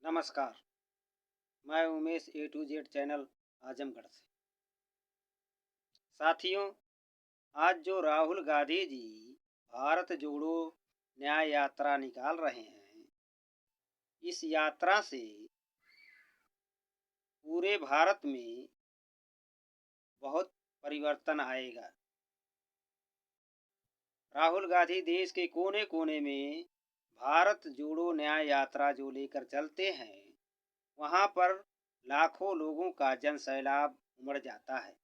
नमस्कार। मैं उमेश ए to Z channel Azamgarh से। साथियों, आज जो राहुल गांधी जी भारत जोड़ो न्याय यात्रा निकाल रहे हैं, इस यात्रा से पूरे भारत में बहुत परिवर्तन आएगा। राहुल गांधी देश के कोने कोने में भारत जोड़ो न्याय यात्रा जो लेकर चलते हैं, वहां पर लाखों लोगों का जन सैलाब उमड़ जाता है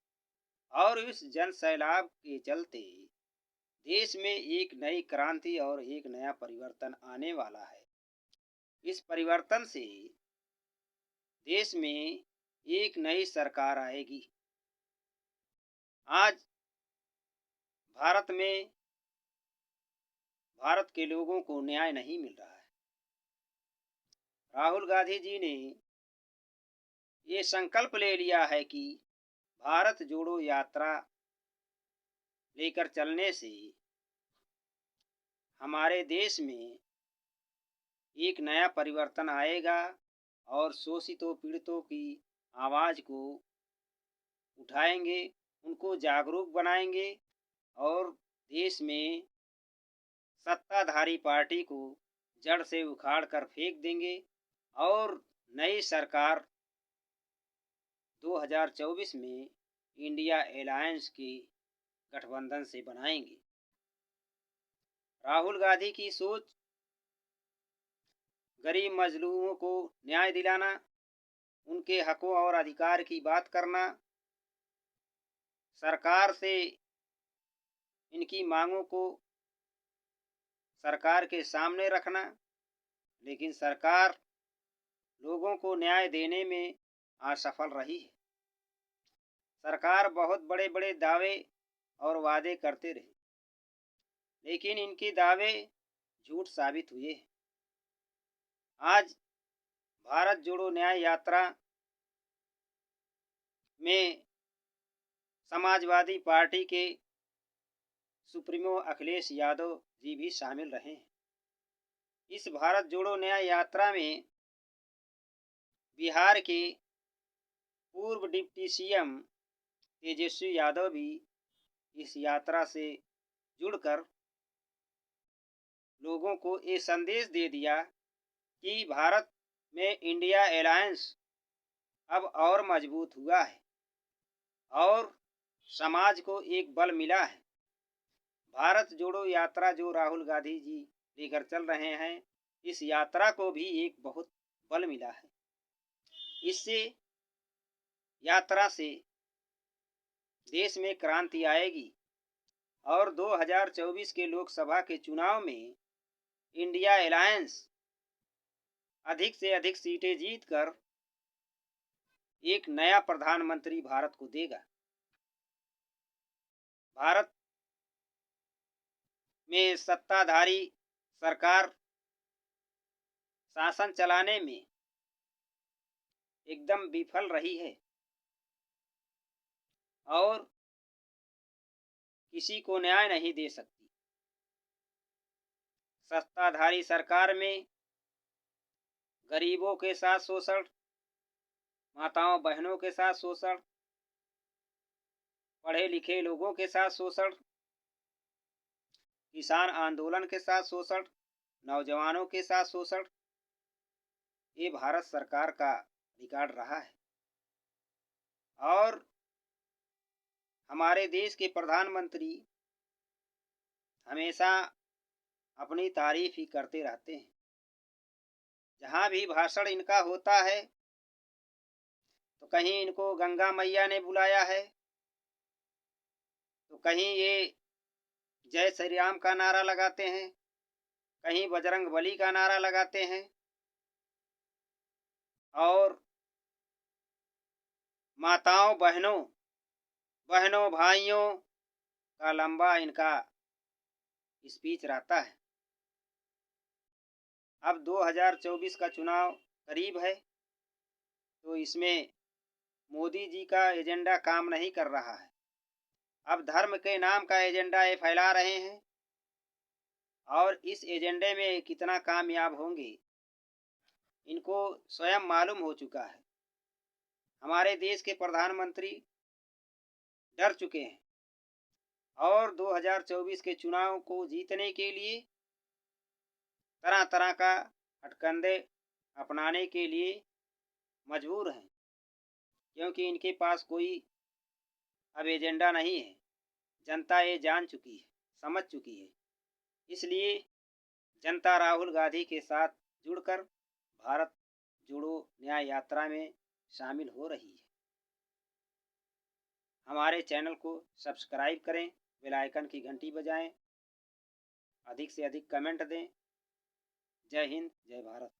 और इस जन सैलाब के चलते देश में एक नई क्रांति और एक नया परिवर्तन आने वाला है। इस परिवर्तन से देश में एक नई सरकार आएगी। आज भारत में भारत के लोगों को न्याय नहीं मिल रहा है। राहुल गांधी जी ने ये संकल्प ले लिया है कि भारत जोड़ो यात्रा लेकर चलने से हमारे देश में एक नया परिवर्तन आएगा और शोषितों पीड़ितों की आवाज़ को उठाएंगे, उनको जागरूक बनाएंगे और देश में सत्ताधारी पार्टी को जड़ से उखाड़ कर फेंक देंगे और नई सरकार 2024 में इंडिया अलायंस के गठबंधन से बनाएंगे। राहुल गांधी की सोच गरीब मजलूमों को न्याय दिलाना, उनके हकों और अधिकार की बात करना, सरकार से इनकी मांगों को सरकार के सामने रखना, लेकिन सरकार लोगों को न्याय देने में असफल रही है। सरकार बहुत बड़े बड़े दावे और वादे करते रहे, लेकिन इनके दावे झूठ साबित हुए हैं। आज भारत जोड़ो न्याय यात्रा में समाजवादी पार्टी के सुप्रीमो अखिलेश यादव जी भी शामिल रहे हैं। इस भारत जोड़ो न्याय यात्रा में बिहार के पूर्व डिप्टी सीएम तेजस्वी यादव भी इस यात्रा से जुड़कर लोगों को ये संदेश दे दिया कि भारत में इंडिया अलायंस अब और मजबूत हुआ है और समाज को एक बल मिला है। भारत जोड़ो यात्रा जो राहुल गांधी जी लेकर चल रहे हैं, इस यात्रा को भी एक बहुत बल मिला है। इससे यात्रा से देश में क्रांति आएगी और 2024 के लोकसभा के चुनाव में इंडिया अलायंस अधिक से अधिक सीटें जीतकर एक नया प्रधानमंत्री भारत को देगा। भारत में सत्ताधारी सरकार शासन चलाने में एकदम विफल रही है और किसी को न्याय नहीं दे सकती। सत्ताधारी सरकार में गरीबों के साथ शोषण, माताओं बहनों के साथ शोषण, पढ़े लिखे लोगों के साथ शोषण, किसान आंदोलन के साथ शोषण, नौजवानों के साथ शोषण, ये भारत सरकार का रिकॉर्ड रहा है। और हमारे देश के प्रधानमंत्री हमेशा अपनी तारीफ ही करते रहते हैं। जहाँ भी भाषण इनका होता है तो कहीं इनको गंगा मैया ने बुलाया है, तो कहीं ये जय श्री राम का नारा लगाते हैं, कहीं बजरंग बली का नारा लगाते हैं और माताओं बहनों भाइयों का लंबा इनका स्पीच रहता है। अब 2024 का चुनाव करीब है, तो इसमें मोदी जी का एजेंडा काम नहीं कर रहा है। अब धर्म के नाम का एजेंडा ये फैला रहे हैं और इस एजेंडे में कितना कामयाब होंगे इनको स्वयं मालूम हो चुका है। हमारे देश के प्रधानमंत्री डर चुके हैं और 2024 के चुनाव को जीतने के लिए तरह तरह का हथकंडे अपनाने के लिए मजबूर हैं, क्योंकि इनके पास कोई अब एजेंडा नहीं है। जनता ये जान चुकी है, समझ चुकी है। इसलिए जनता राहुल गांधी के साथ जुड़कर भारत जोड़ो न्याय यात्रा में शामिल हो रही है। हमारे चैनल को सब्सक्राइब करें, बेल आइकन की घंटी बजाएं, अधिक से अधिक कमेंट दें। जय हिंद, जय भारत।